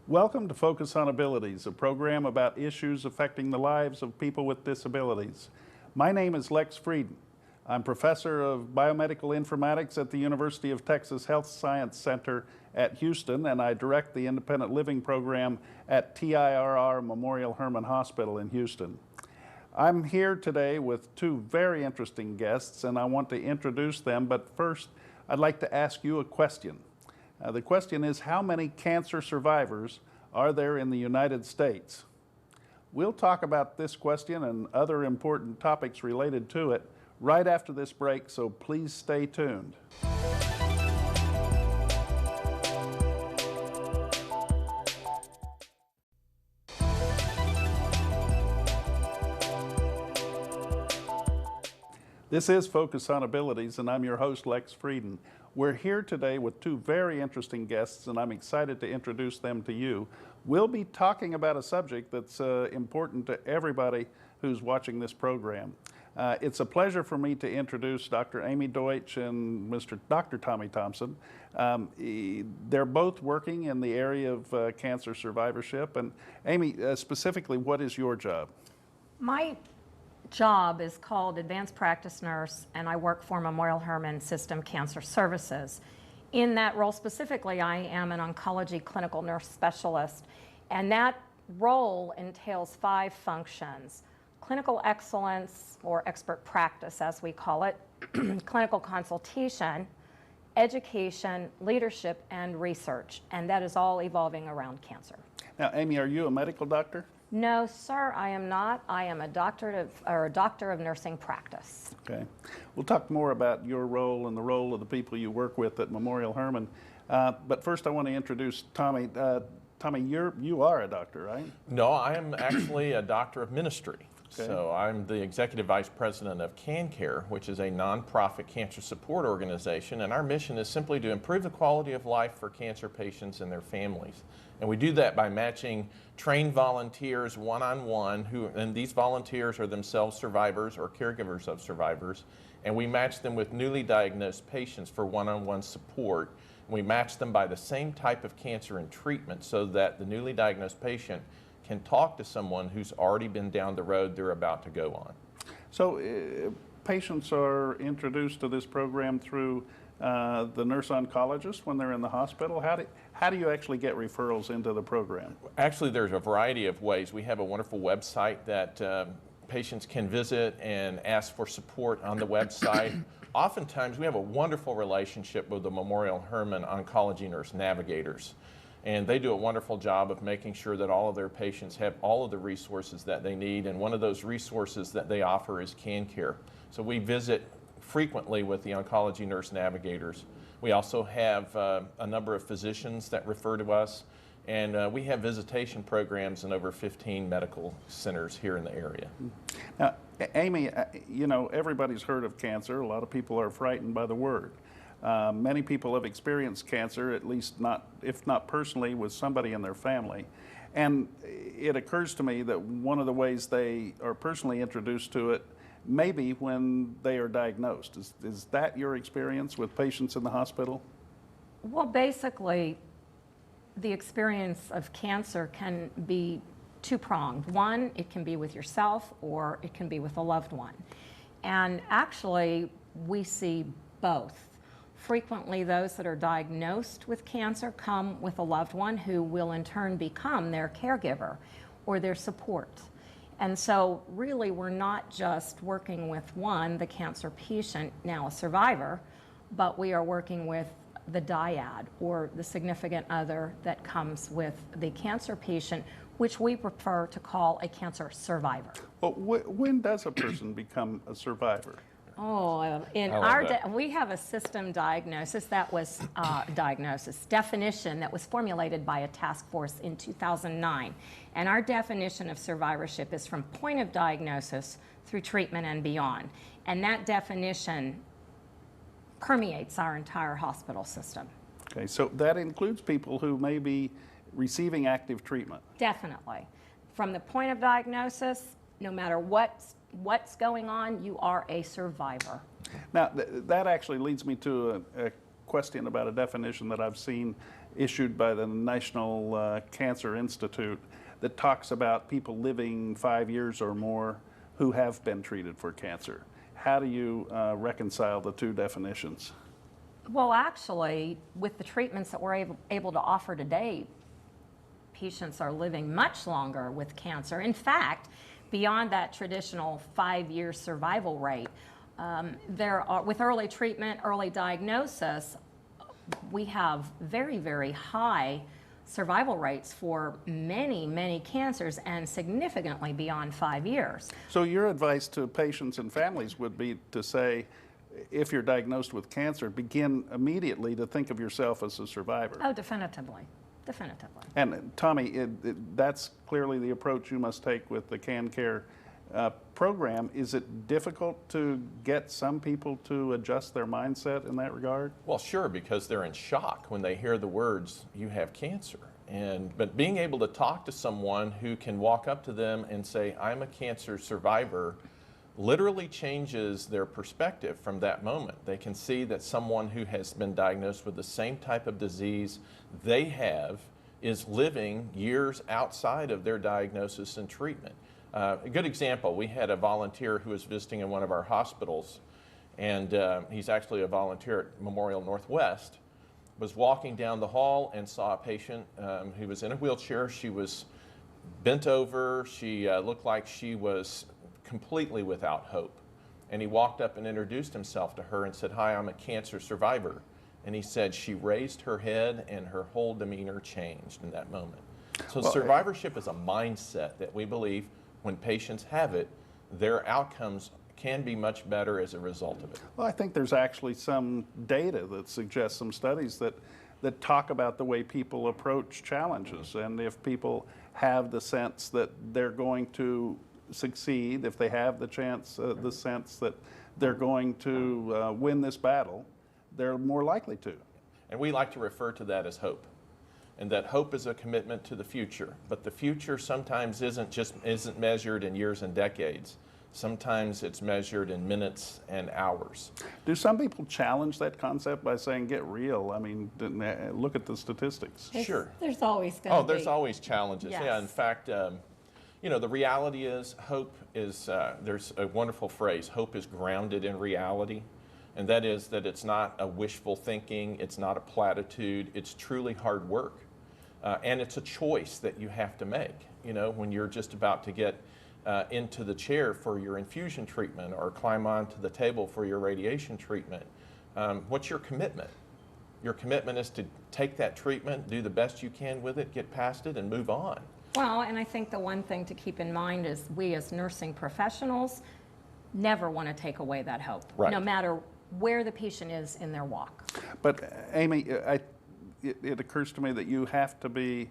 Welcome to Focus on Abilities, a program about issues affecting the lives of people with disabilities. My name is Lex Frieden. I'm professor of biomedical informatics at the University of Texas Health Science Center at Houston, and I direct the independent living program at TIRR Memorial Hermann Hospital in Houston. I'm here today with two very interesting guests, and I want to introduce them, but first I'd like to ask you a question. The question is, how many cancer survivors are there in the United States? We'll talk about this question and other important topics related to it right after this break, so please stay tuned. This is Focus on Abilities, and I'm your host, Lex Frieden. We're here today with two very interesting guests, and I'm excited to introduce them to you. We'll be talking about a subject that's important to everybody who's watching this program. It's a pleasure for me to introduce Dr. Amy Deutsch and Dr. Tommy Thompson. They're both working in the area of cancer survivorship. And Amy, specifically, what is your job? My job is called Advanced Practice Nurse, and I work for Memorial Hermann System Cancer Services. In that role specifically, I am an oncology clinical nurse specialist, and that role entails 5 functions: clinical excellence, or expert practice as we call it, clinical consultation, education, leadership, and research, and that is all evolving around cancer. Now, Amy, are you a medical doctor? No, sir, I am not. I am a doctor of nursing practice. Okay. We'll talk more about your role and the role of the people you work with at Memorial Hermann. But first I want to introduce Tommy. Tommy, you are a doctor, right? No, I am actually a doctor of ministry. Okay. So I'm the executive vice president of CanCare, which is a nonprofit cancer support organization, and our mission is simply to improve the quality of life for cancer patients and their families. And we do that by matching trained volunteers one-on-one, and these volunteers are themselves survivors or caregivers of survivors, and we match them with newly diagnosed patients for one-on-one support. We match them by the same type of cancer and treatment so that the newly diagnosed patient can talk to someone who's already been down the road they're about to go on. So patients are introduced to this program through the nurse oncologist when they're in the hospital. How do you actually get referrals into the program? Actually, there's a variety of ways. We have a wonderful website that patients can visit and ask for support on the website. Oftentimes, we have a wonderful relationship with the Memorial Hermann Oncology Nurse Navigators, and they do a wonderful job of making sure that all of their patients have all of the resources that they need, and one of those resources that they offer is CanCare. So we visit frequently with the Oncology Nurse Navigators. We also have a number of physicians that refer to us, and we have visitation programs in over 15 medical centers here in the area. Now, Amy, you know, everybody's heard of cancer. A lot of people are frightened by the word. Many people have experienced cancer, at least if not personally, with somebody in their family. And it occurs to me that one of the ways they are personally introduced to it maybe when they are diagnosed. Is that your experience with patients in the hospital? Well, basically, the experience of cancer can be two-pronged. One, it can be with yourself, or it can be with a loved one. And actually, we see both. Frequently, those that are diagnosed with cancer come with a loved one who will in turn become their caregiver or their support. And so really, we're not just working with one, the cancer patient, now a survivor, but we are working with the dyad, or the significant other that comes with the cancer patient, which we prefer to call a cancer survivor. Well, when does a person become a survivor? Oh, we have a system diagnosis that was definition that was formulated by a task force in 2009. And our definition of survivorship is from point of diagnosis through treatment and beyond. And that definition permeates our entire hospital system. Okay, so that includes people who may be receiving active treatment. Definitely. From the point of diagnosis, no matter what's what's going on, you are a survivor. Now, that actually leads me to a question about a definition that I've seen issued by the National Cancer Institute that talks about people living 5 years or more who have been treated for cancer. How do you reconcile the two definitions? Well, actually, with the treatments that we're able to offer today, patients are living much longer with cancer. In fact, beyond that traditional 5-year survival rate, with early treatment, early diagnosis, we have very, very high survival rates for many, many cancers and significantly beyond 5 years. So your advice to patients and families would be to say, if you're diagnosed with cancer, begin immediately to think of yourself as a survivor. Oh, definitively. Definitively. And Tommy, that's clearly the approach you must take with the CanCare program. Is it difficult to get some people to adjust their mindset in that regard? Well, sure, because they're in shock when they hear the words, "You have cancer." But being able to talk to someone who can walk up to them and say, "I'm a cancer survivor," literally changes their perspective from that moment. They can see that someone who has been diagnosed with the same type of disease they have is living years outside of their diagnosis and treatment. A good example, we had a volunteer who was visiting in one of our hospitals, and he's actually a volunteer at Memorial Northwest, was walking down the hall and saw a patient who was in a wheelchair. She was bent over. She looked like she was completely without hope. And he walked up and introduced himself to her and said, "Hi, I'm a cancer survivor." And he said she raised her head and her whole demeanor changed in that moment. So survivorship is a mindset that we believe when patients have it, their outcomes can be much better as a result of it. Well, I think there's actually some data that suggests, some studies that talk about the way people approach challenges. And if people have the sense that they're going to succeed, if they have the sense that they're going to win this battle, they're more likely to. And we like to refer to that as hope. And that hope is a commitment to the future. But the future sometimes isn't measured in years and decades. Sometimes it's measured in minutes and hours. Do some people challenge that concept by saying, "Get real"? I mean, look at the statistics. Sure. There's always going to be. There's always challenges. Yes. Yeah, in fact, the reality is hope is, there's a wonderful phrase, hope is grounded in reality. And that is that it's not a wishful thinking, it's not a platitude, it's truly hard work. And it's a choice that you have to make, when you're just about to get into the chair for your infusion treatment or climb onto the table for your radiation treatment. What's your commitment? Your commitment is to take that treatment, do the best you can with it, get past it, and move on. Well, and I think the one thing to keep in mind is we as nursing professionals never want to take away that hope, right, no matter where the patient is in their walk. But Amy, it occurs to me that you have to be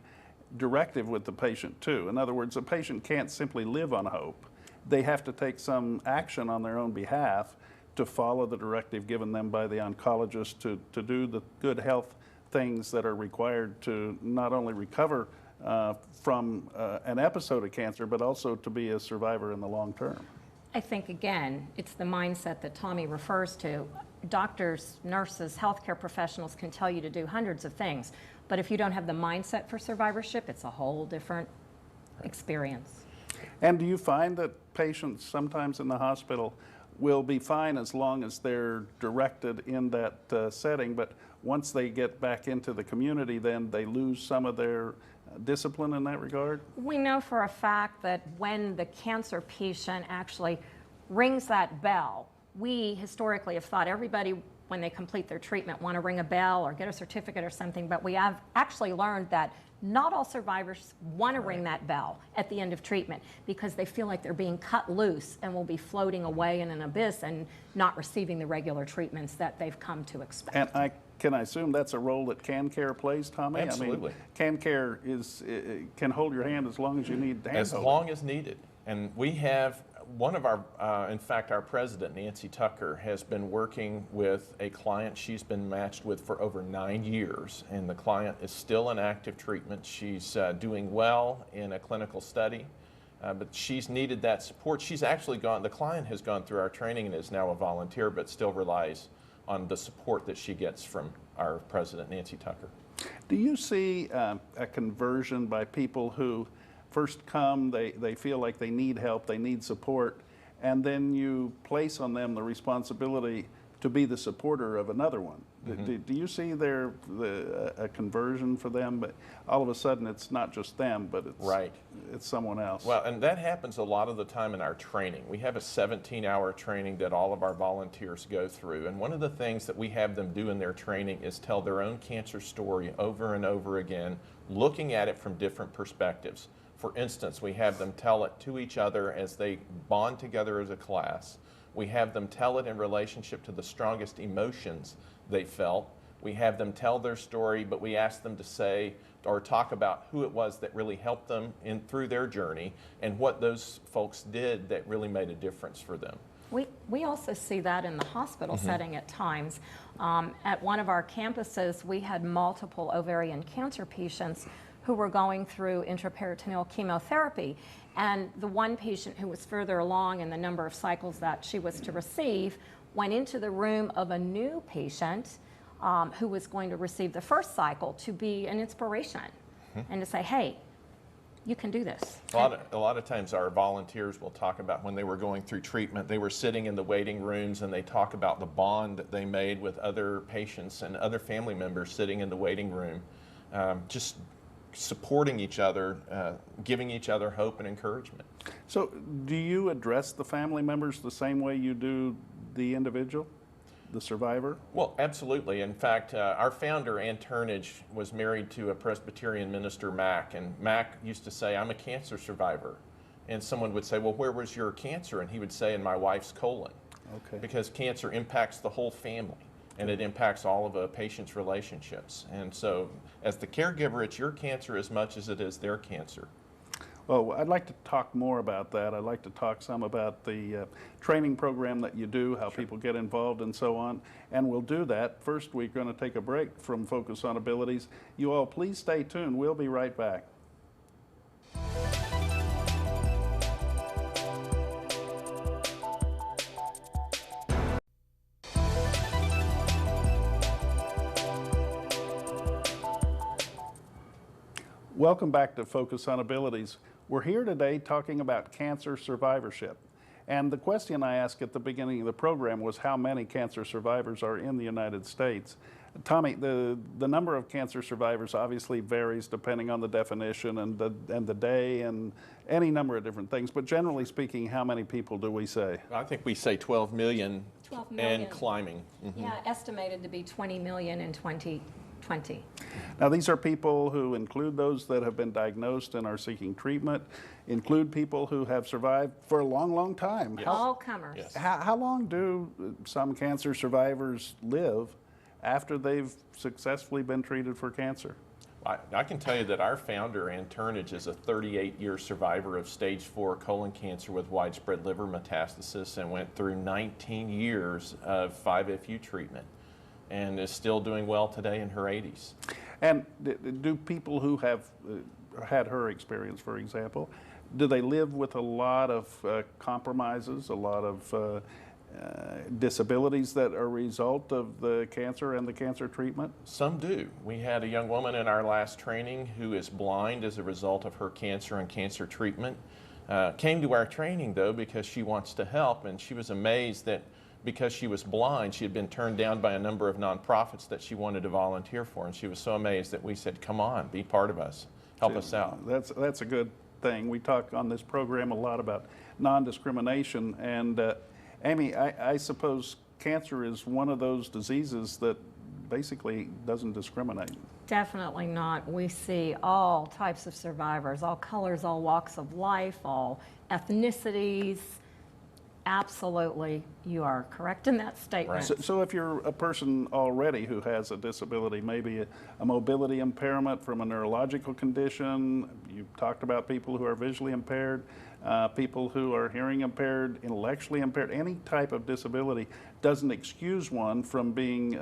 directive with the patient too. In other words, a patient can't simply live on hope. They have to take some action on their own behalf to follow the directive given them by the oncologist to do the good health things that are required to not only recover from an episode of cancer, but also to be a survivor in the long term. I think, again, it's the mindset that Tommy refers to. Doctors, nurses, healthcare professionals can tell you to do hundreds of things, but if you don't have the mindset for survivorship, it's a whole different experience. And do you find that patients sometimes in the hospital will be fine as long as they're directed in that setting, but once they get back into the community, then they lose some of their discipline in that regard? We know for a fact that when the cancer patient actually rings that bell, we historically have thought everybody, when they complete their treatment, want to ring a bell or get a certificate or something, but we have actually learned that not all survivors want to ring that bell at the end of treatment because they feel like they're being cut loose and will be floating away in an abyss and not receiving the regular treatments that they've come to expect. And can I assume that's a role that CanCare plays, Tommy? Absolutely. I mean, CanCare can hold your hand as long as you need hand As long as needed. And we have one of our, in fact, our president, Nancy Tucker, has been working with a client she's been matched with for over 9 years, and the client is still in active treatment. She's doing well in a clinical study, but she's needed that support. She's actually the client has gone through our training and is now a volunteer, but still relies on the support that she gets from our president, Nancy Tucker. Do you see a conversion by people who first come, they feel like they need help, they need support, and then you place on them the responsibility to be the supporter of another one? Do you see a conversion for them? But all of a sudden, it's not just them, but it's someone else. Well, and that happens a lot of the time in our training. We have a 17-hour training that all of our volunteers go through. And one of the things that we have them do in their training is tell their own cancer story over and over again, looking at it from different perspectives. For instance, we have them tell it to each other as they bond together as a class. We have them tell it in relationship to the strongest emotions they felt. We have them tell their story, but we ask them to say or talk about who it was that really helped them through their journey and what those folks did that really made a difference for them. We also see that in the hospital setting at times. At one of our campuses, we had multiple ovarian cancer patients who were going through intraperitoneal chemotherapy. And the one patient who was further along in the number of cycles that she was to receive went into the room of a new patient who was going to receive the first cycle to be an inspiration and to say, hey, you can do this. A lot of times our volunteers will talk about when they were going through treatment, they were sitting in the waiting rooms and they talk about the bond that they made with other patients and other family members sitting in the waiting room, just supporting each other, giving each other hope and encouragement. So do you address the family members the same way you do the individual, the survivor? Well, absolutely. In fact, our founder, Ann Turnage, was married to a Presbyterian minister, Mac, and Mac used to say, I'm a cancer survivor. And someone would say, well, where was your cancer? And he would say, in my wife's colon. Okay. Because cancer impacts the whole family, and it impacts all of a patient's relationships. And so, as the caregiver, it's your cancer as much as it is their cancer. Well, I'd like to talk more about that. I'd like to talk some about the training program that you do, how people get involved and so on. And we'll do that. First, we're going to take a break from Focus on Abilities. You all please stay tuned. We'll be right back. Welcome back to Focus on Abilities. We're here today talking about cancer survivorship. And the question I asked at the beginning of the program was how many cancer survivors are in the United States. Tommy, the number of cancer survivors obviously varies depending on the definition and the day and any number of different things. But generally speaking, how many people do we say? I think we say 12 million, 12 million. And climbing. Yeah, estimated to be 20 million in 2020. Now, these are people who include those that have been diagnosed and are seeking treatment, include people who have survived for a long, long time. Yes. All comers. Yes. How long do some cancer survivors live after they've successfully been treated for cancer? I can tell you that our founder, Ann Turnage, is a 38-year survivor of stage 4 colon cancer with widespread liver metastasis and went through 19 years of 5-FU treatment and is still doing well today in her 80s. And do people who have had her experience, for example, do they live with a lot of compromises, a lot of disabilities that are a result of the cancer and the cancer treatment? Some do. We had a young woman in our last training who is blind as a result of her cancer and cancer treatment. Came to our training, though, because she wants to help, and she was amazed that because she was blind, she had been turned down by a number of nonprofits that she wanted to volunteer for, and she was so amazed that we said, come on, be part of us, help us out. That's a good thing. We talk on this program a lot about non-discrimination, and Amy, I suppose cancer is one of those diseases that basically doesn't discriminate. Definitely not. We see all types of survivors, all colors, all walks of life, all ethnicities. Absolutely, you are correct in that statement. Right. So if you're a person already who has a disability, maybe a mobility impairment from a neurological condition, you talked about people who are visually impaired, people who are hearing impaired, intellectually impaired, any type of disability doesn't excuse one from being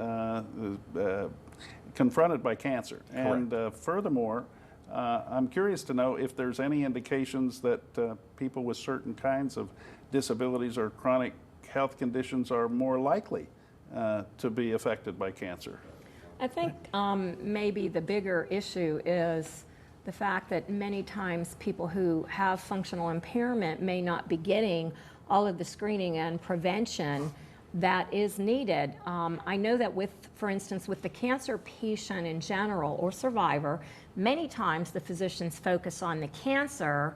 confronted by cancer. Correct. And furthermore, I'm curious to know if there's any indications that people with certain kinds of disabilities or chronic health conditions are more likely to be affected by cancer. I think maybe the bigger issue is the fact that many times people who have functional impairment may not be getting all of the screening and prevention that is needed. I know that for instance, with the cancer patient in general or survivor, many times the physicians focus on the cancer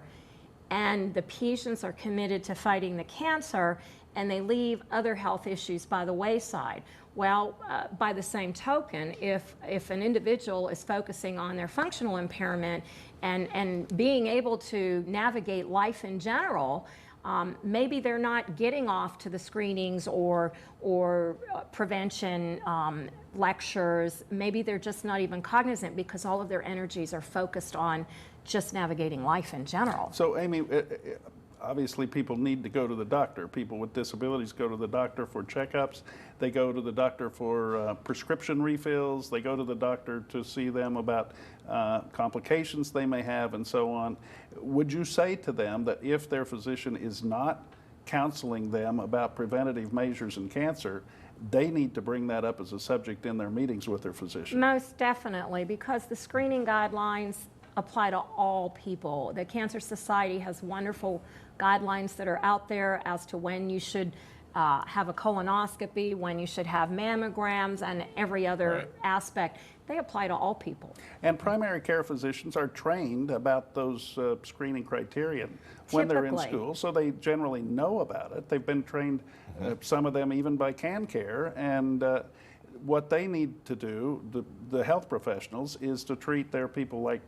and the patients are committed to fighting the cancer and they leave other health issues by the wayside. Well, by the same token, if an individual is focusing on their functional impairment and being able to navigate life in general, maybe they're not getting off to the screenings or prevention lectures. Maybe they're just not even cognizant because all of their energies are focused on just navigating life in general. So, Amy, obviously people need to go to the doctor. People with disabilities go to the doctor for checkups. They go to the doctor for prescription refills. They go to the doctor to see them about complications they may have and so on. Would you say to them that if their physician is not counseling them about preventative measures in cancer, they need to bring that up as a subject in their meetings with their physician? Most definitely, because the screening guidelines apply to all people. The Cancer Society has wonderful guidelines that are out there as to when you should have a colonoscopy, when you should have mammograms, and every other aspect. They apply to all people. And primary care physicians are trained about those screening criteria when they're in school, so they generally know about it. They've been trained, some of them even by CanCare, and what they need to do, the health professionals, is to treat their people like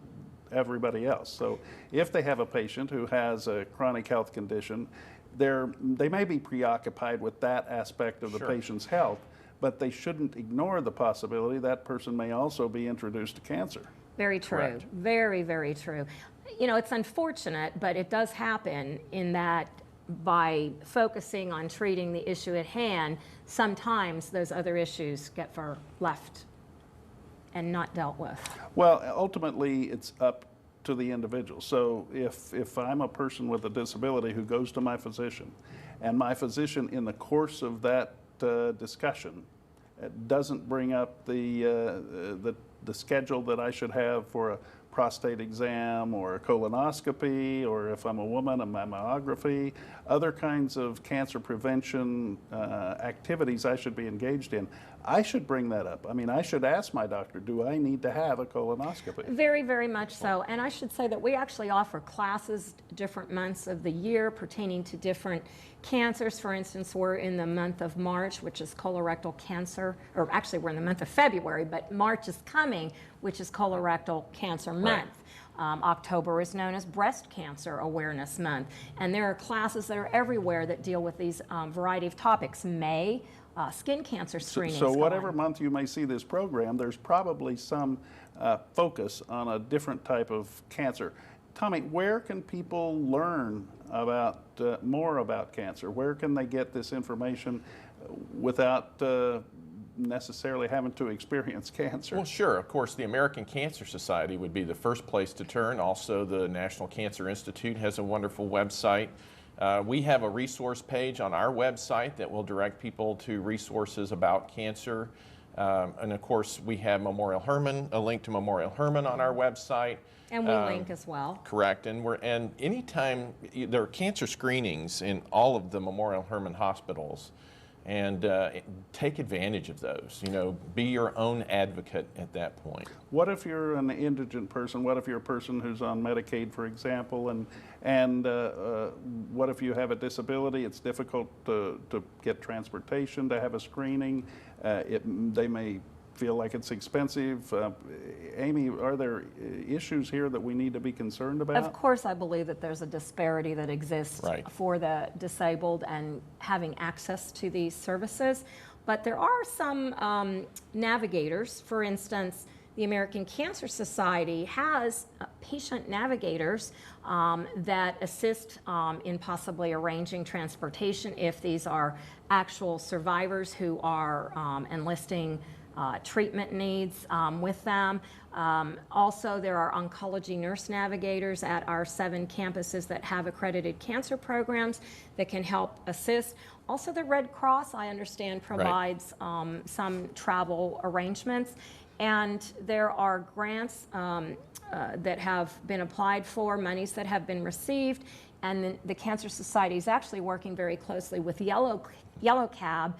everybody else. So if they have a patient who has a chronic health condition, they may be preoccupied with that aspect of the patient's health, but they shouldn't ignore the possibility that person may also be introduced to cancer. Very true. Correct. Very, very true. You know, it's unfortunate, but it does happen in that by focusing on treating the issue at hand, sometimes those other issues get left and not dealt with. Well, ultimately, it's up to the individual. So if I'm a person with a disability who goes to my physician, and my physician in the course of that discussion doesn't bring up the schedule that I should have for a prostate exam or a colonoscopy, or if I'm a woman, a mammography, other kinds of cancer prevention activities I should be engaged in, I should bring that up. I mean, I should ask my doctor, do I need to have a colonoscopy? Very, very much so. And I should say that we actually offer classes different months of the year pertaining to different cancers. For instance, we're in the month of March, which is colorectal cancer, or actually we're in the month of February, but March is coming, which is colorectal cancer month. October is known as Breast Cancer Awareness Month. And there are classes that are everywhere that deal with these variety of topics. May, skin cancer screenings. So whatever month you may see this program, there's probably some focus on a different type of cancer. Tommy, where can people learn about more about cancer? Where can they get this information without necessarily having to experience cancer? Well, sure. Of course, the American Cancer Society would be the first place to turn. Also, the National Cancer Institute has a wonderful website. We have a resource page on our website that will direct people to resources about cancer. And of course, we have Memorial Hermann, a link to Memorial Hermann on our website. And we link as well. Correct. And anytime there are cancer screenings in all of the Memorial Hermann hospitals, and take advantage of those. You know, be your own advocate at that point. What if you're an indigent person? What if you're a person who's on Medicaid, for example, and what if you have a disability? It's difficult to get transportation, to have a screening. They may feel like it's expensive. Amy, are there issues here that we need to be concerned about? Of course, I believe that there's a disparity that exists for the disabled and having access to these services. But there are some navigators. For instance, the American Cancer Society has patient navigators that assist in possibly arranging transportation if these are actual survivors who are enlisting treatment needs with them. Also, there are oncology nurse navigators at our 7 campuses that have accredited cancer programs that can help assist. Also, the Red Cross, I understand, provides some travel arrangements. And there are grants that have been applied for, monies that have been received, and the Cancer Society is actually working very closely with Yellow Cab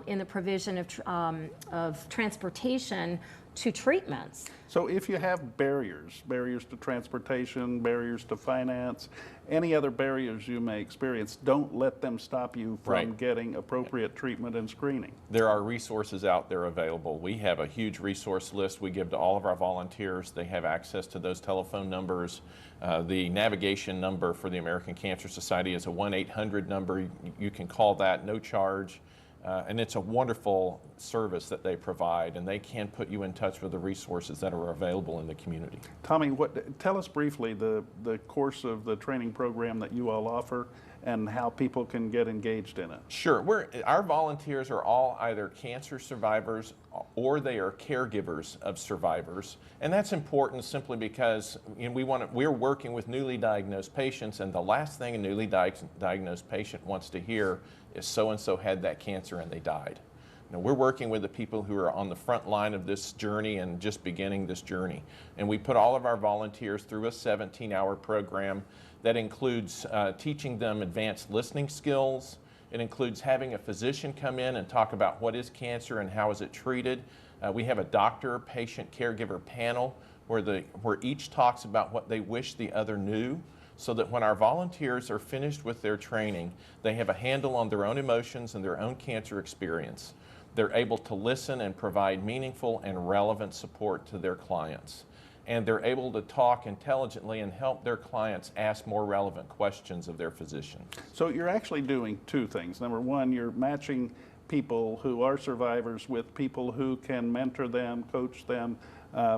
in the provision of transportation to treatments. So if you have barriers to transportation, barriers to finance, any other barriers you may experience, don't let them stop you from Right. getting appropriate treatment and screening. There are resources out there available. We have a huge resource list we give to all of our volunteers. They have access to those telephone numbers. The navigation number for the American Cancer Society is a 1-800 number. You can call that, no charge. And it's a wonderful service that they provide, and they can put you in touch with the resources that are available in the community. Tommy, tell us briefly the course of the training program that you all offer and how people can get engaged in it. Sure. Our volunteers are all either cancer survivors or they are caregivers of survivors. And that's important simply because we're working with newly diagnosed patients, and the last thing a newly diagnosed patient wants to hear is so-and-so had that cancer and they died. We're working with the people who are on the front line of this journey and just beginning this journey. And we put all of our volunteers through a 17-hour program that includes teaching them advanced listening skills. It includes having a physician come in and talk about what is cancer and how is it treated. We have a doctor, patient, caregiver panel where each talks about what they wish the other knew, so that when our volunteers are finished with their training, they have a handle on their own emotions and their own cancer experience. They're able to listen and provide meaningful and relevant support to their clients. And they're able to talk intelligently and help their clients ask more relevant questions of their physician. So you're actually doing two things. Number one, you're matching people who are survivors with people who can mentor them, coach them,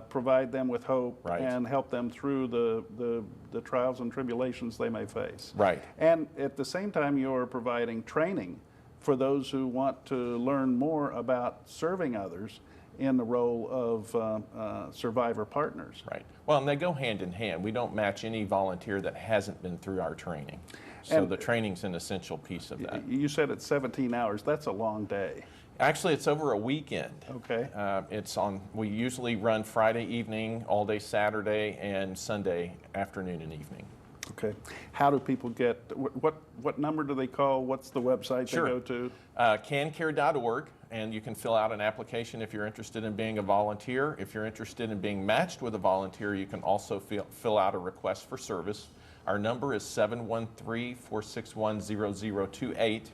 provide them with hope, Right. and help them through the trials and tribulations they may face. Right. And at the same time, you're providing training for those who want to learn more about serving others in the role of survivor partners. Right. Well, and they go hand in hand. We don't match any volunteer that hasn't been through our training. So And the training's an essential piece of that. You said it's 17 hours. That's a long day. Actually, it's over a weekend. Okay. We usually run Friday evening, all day Saturday, and Sunday afternoon and evening. Okay. How do people get, what number do they call? What's the website Sure. they go to? CanCare.org, and you can fill out an application if you're interested in being a volunteer. If you're interested in being matched with a volunteer, you can also fill out a request for service. Our number is 713-461-0028,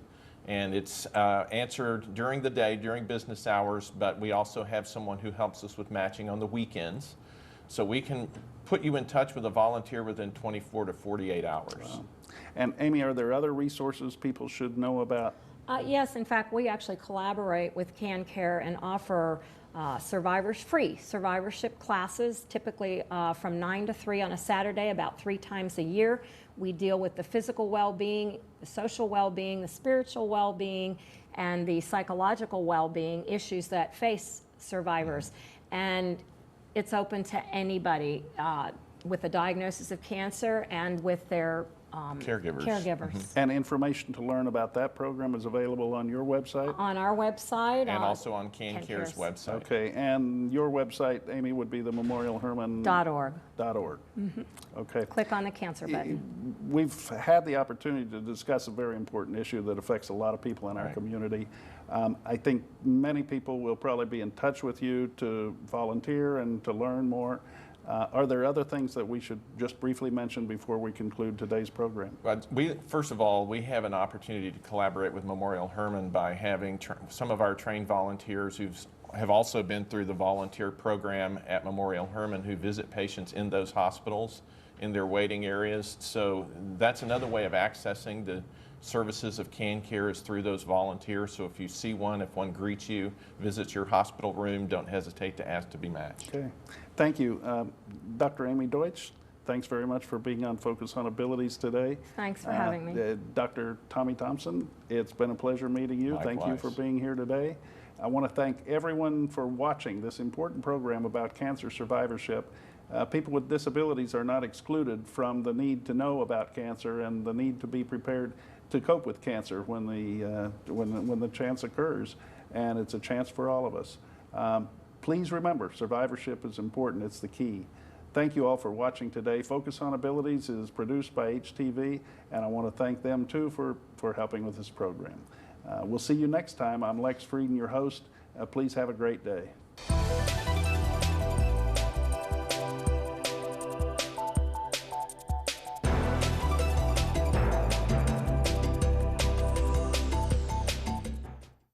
and it's answered during the day, during business hours, but we also have someone who helps us with matching on the weekends. So we can put you in touch with a volunteer within 24 to 48 hours. Wow. And Amy, are there other resources people should know about? Yes, in fact, we actually collaborate with CanCare and offer free survivorship classes, typically from 9 to 3 on a Saturday, about 3 times a year. We deal with the physical well-being, the social well-being, the spiritual well-being, and the psychological well-being issues that face survivors. And it's open to anybody with a diagnosis of cancer and with their Caregivers. And information to learn about that program is available on your website? On our website. And also on CanCare's website. Okay, and your website, Amy, would be the Memorial Hermann .org. .org. Okay. Click on the cancer button. We've had the opportunity to discuss a very important issue that affects a lot of people in our Right. community. I think many people will probably be in touch with you to volunteer and to learn more. Are there other things that we should just briefly mention before we conclude today's program? But first of all, we have an opportunity to collaborate with Memorial Hermann by having some of our trained volunteers who have also been through the volunteer program at Memorial Hermann who visit patients in those hospitals in their waiting areas. So that's another way of accessing the services of CanCare is through those volunteers. So if you see one, if one greets you, visits your hospital room, don't hesitate to ask to be matched. Okay, thank you. Dr. Amy Deutsch, thanks very much for being on Focus on Abilities today. Thanks for having me. Dr. Tommy Thompson, it's been a pleasure meeting you. Likewise. Thank you for being here today. I want to thank everyone for watching this important program about cancer survivorship. People with disabilities are not excluded from the need to know about cancer and the need to be prepared to cope with cancer when the chance occurs, and it's a chance for all of us. Please remember, survivorship is important. It's the key. Thank you all for watching today. Focus on Abilities is produced by HTV, and I want to thank them too for helping with this program. We'll see you next time. I'm Lex Frieden, your host. Please have a great day.